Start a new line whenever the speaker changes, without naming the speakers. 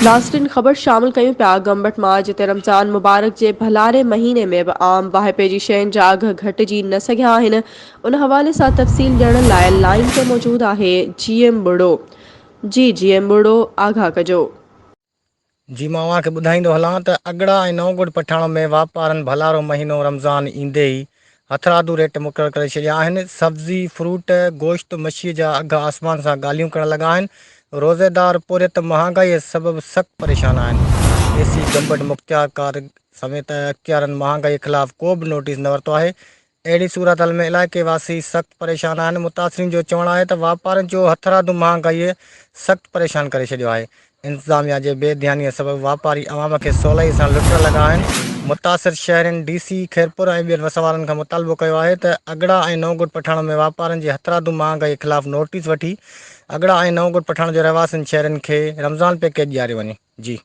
Last in ख़बर शामिल कयूं पिया गंबट मां जिते रमज़ान मुबारक जे भलारे महीने में बि आम वाहिपे जी शयुनि जा अघ घटिजी न सघिया आहिनि। उन हवाले सां तफ़सील ॾियण लाइ लाइन ते मौजूदु आहे जीएम बुड़ो। जीएम बुड़ो आगाह कजो।
जी मां तव्हांखे ॿुधाईंदो हलां त अगड़ा ऐं नवगढ़ पठाण में वापारनि भलारो महीनो रमज़ान ईंदे ई हथरादू रेट मुक़ररु करे छॾिया आहिनि। सब्ज़ी फ्रूट गोश्त मच्छीअ जा अघ आसमान सां ॻाल्हियूं करण लॻा आहिनि। रोज़ेदार पूरियत महांगाईअ सबबि सख़्तु परेशान आहिनि। एसी गंबट मुख़्तियार समेत अख़्तियारनि महांगाई ख़िलाफ़ को बि नोटिस न वरितो आहे। अहिड़ी सूरत हाल में इलाइक़े वासी सख़्तु परेशान आहिनि। मुतासिरीन जो चवणु आहे त वापारनि जो हथरादू महांगाईअ सख़्तु परेशान करे छॾियो आहे। इंतिज़ामिया जे बेध्यानीअ सबबि वापारी अवाम खे सवलाई सां लुटण लॻा आहिनि। मुतासिर शहरनि DC खैरपुर ऐं ॿियनि वसवारनि खां मुतालबो कयो आहे त अगड़ा ऐं नवगढ़ पठाण में वापारनि जे हथरादू महांगाई ख़िलाफ़ नोटिस वठी अगड़ा ऐं नवगढ़ पठाण जे रहवासियुनि शहरनि खे रमज़ान पैकेज ॾियारियो वञे। जी